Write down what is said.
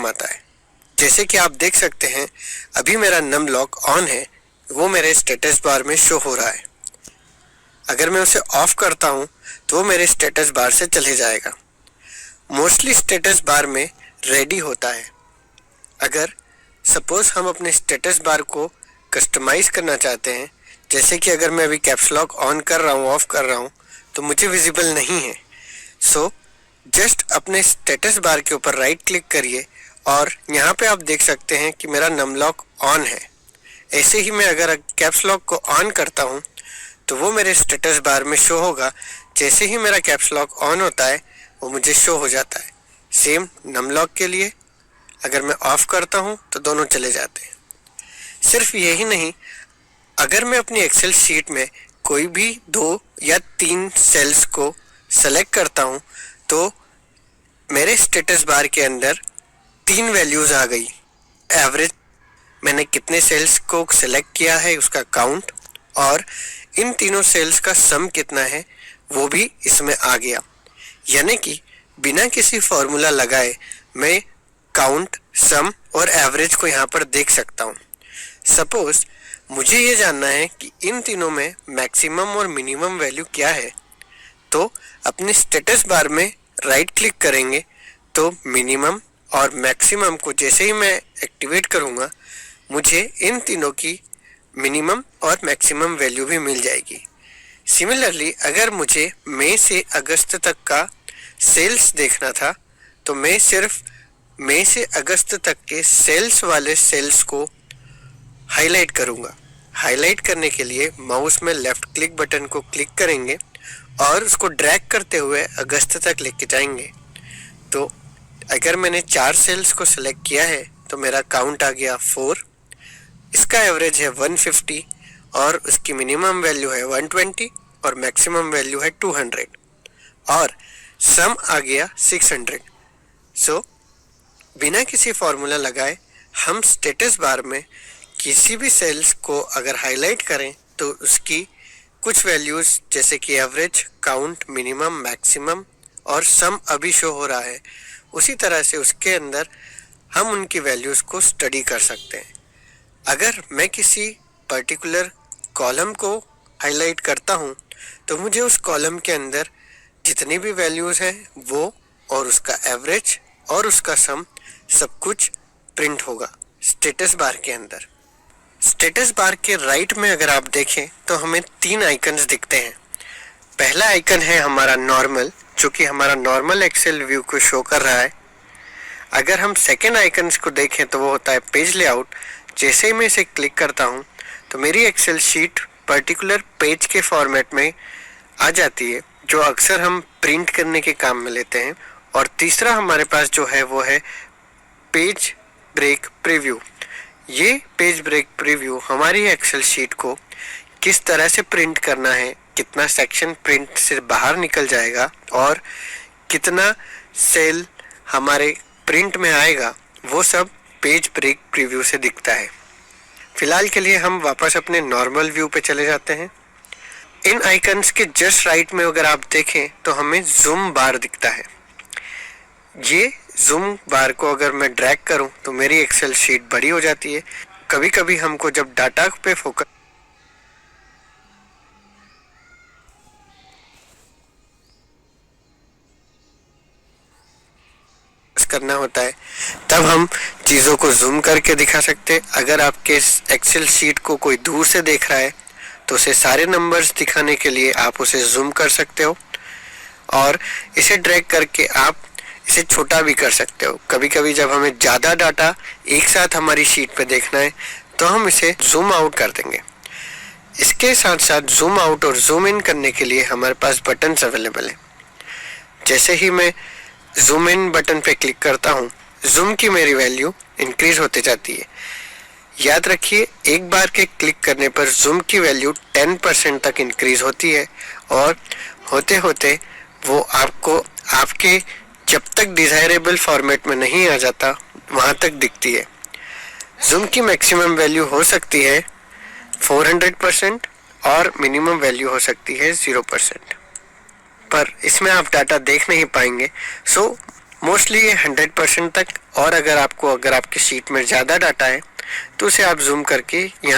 काम आता है। जैसे कि आप देख सकते हैं अभी मेरा नम लॉक ऑन है, वो मेरे स्टेटस बार में शो हो रहा है। अगर मैं उसे ऑफ करता हूँ तो वो मेरे स्टेटस बार से चले जाएगा। मोस्टली स्टेटस बार में रेडी होता है। अगर सपोज हम अपने स्टेटस बार को कस्टमाइज करना चाहते हैं, जैसे कि अगर मैं अभी कैप्स लॉक ऑन कर रहा हूँ, ऑफ कर रहा हूँ तो मुझे विजिबल नहीं है। सो जस्ट अपने स्टेटस बार के ऊपर राइट क्लिक करिए और यहाँ पे आप देख सकते हैं कि मेरा नम लॉक ऑन है। ऐसे ही मैं अगर कैप्स लॉक को ऑन करता हूँ तो वो मेरे स्टेटस बार में शो होगा। जैसे ही मेरा कैप्स लॉक ऑन होता है वो मुझे शो हो जाता है। सेम नम लॉक के लिए अगर मैं ऑफ करता हूँ तो दोनों चले जाते हैं। सिर्फ यही नहीं, अगर मैं अपनी एक्सेल शीट में कोई भी 2 या 3 सेल्स को सेलेक्ट करता हूँ तो मेरे स्टेटस बार के अंदर 3 वैल्यूज़ आ गई। एवरेज, मैंने कितने सेल्स को सेलेक्ट किया है उसका काउंट, और इन तीनों सेल्स का सम कितना है वो भी इसमें आ गया। यानी कि बिना किसी फॉर्मूला लगाए मैं काउंट, सम और एवरेज को यहाँ पर देख सकता हूँ। सपोज मुझे ये जानना है कि इन तीनों में मैक्सिमम और मिनिमम वैल्यू क्या है, तो अपने स्टेटस बार में राइट क्लिक करेंगे तो मिनिमम और मैक्सिमम को जैसे ही मैं एक्टिवेट करूँगा मुझे इन तीनों की मिनिमम और मैक्सिमम वैल्यू भी मिल जाएगी। सिमिलरली अगर मुझे मई से अगस्त तक का सेल्स देखना था तो मैं सिर्फ मई से अगस्त तक के सेल्स वाले सेल्स को हाईलाइट करूँगा। हाईलाइट करने के लिए माउस में लेफ्ट क्लिक बटन को क्लिक करेंगे और उसको ड्रैग करते हुए अगस्त तक लेके जाएंगे। तो अगर मैंने 4 सेल्स को सिलेक्ट किया है तो मेरा काउंट आ गया 4, इसका एवरेज है 150 और उसकी मिनिमम वैल्यू है 120 और मैक्सिमम वैल्यू है 200 और सम आ गया 600। सो बिना किसी फॉर्मूला लगाए हम स्टेटस बार में किसी भी सेल्स को अगर हाईलाइट करें तो उसकी कुछ वैल्यूज़ जैसे कि एवरेज, काउंट, मिनिमम, मैक्सिमम और सम अभी शो हो रहा है, उसी तरह से उसके अंदर हम उनकी वैल्यूज़ को स्टडी कर सकते हैं। अगर मैं किसी पर्टिकुलर कॉलम को हाईलाइट करता हूँ तो मुझे उस कॉलम के अंदर जितनी भी वैल्यूज़ हैं वो और उसका एवरेज और उसका सम सब कुछ प्रिंट होगा स्टेटस बार के अंदर। स्टेटस बार के राइट में अगर आप देखें तो हमें 3 आइकन्स दिखते हैं। पहला आइकन है हमारा नॉर्मल, जो कि हमारा नॉर्मल एक्सेल व्यू को शो कर रहा है। अगर हम सेकेंड आइकन्स को देखें तो वो होता है पेज लेआउट। जैसे ही मैं इसे क्लिक करता हूँ तो मेरी एक्सेल शीट पर्टिकुलर पेज के फॉर्मेट में आ जाती है, जो अक्सर हम प्रिंट करने के काम में लेते हैं। और तीसरा हमारे पास जो है वो है पेज ब्रेक प्रीव्यू। ये पेज ब्रेक प्रीव्यू हमारी एक्सेल शीट को किस तरह से प्रिंट करना है, कितना सेक्शन प्रिंट से बाहर निकल जाएगा और कितना सेल हमारे प्रिंट में आएगा, वो सब पेज ब्रेक प्रीव्यू से दिखता है। फिलहाल के लिए हम वापस अपने नॉर्मल व्यू पे चले जाते हैं। इन आइकन्स के जस्ट राइट में अगर आप देखें तो हमें जूम बार दिखता है। ये जूम बार को अगर मैं ड्रैग करूं तो मेरी एक्सेल शीट बड़ी हो जाती है। कभी कभी हमको जब डाटा पे फोकस करना होता है तब हम चीज़ों को जूम करके दिखा सकते हैं। अगर आपके एक्सेल शीट को कोई दूर से देख रहा है तो उसे सारे नंबर्स दिखाने के लिए आप उसे जूम कर सकते हो और इसे ड्रैग करके आप इसे छोटा भी कर सकते हो। कभी कभी जब हमें ज़्यादा डाटा एक साथ हमारी शीट पे देखना है तो हम इसे जूम आउट कर देंगे। इसके साथ साथ जूम आउट और जूम इन करने के लिए हमारे पास बटन्स अवेलेबल हैं। जैसे ही मैं जूम इन बटन पे क्लिक करता हूँ, जूम की मेरी वैल्यू इंक्रीज होते जाती है। याद रखिए, एक बार के क्लिक करने पर जूम की वैल्यू 10% तक इंक्रीज होती है और होते होते वो आपको आपके जब तक डिज़ायरेबल फॉर्मेट में नहीं आ जाता वहाँ तक दिखती है। जूम की मैक्सिमम वैल्यू हो सकती है 400% और मिनिमम वैल्यू हो सकती है 0%, पर इसमें आप डाटा देख नहीं पाएंगे। सो मोस्टली ये 100% तक, और अगर आपकी शीट में ज़्यादा डाटा है तो उसे आप जूम करके यहाँ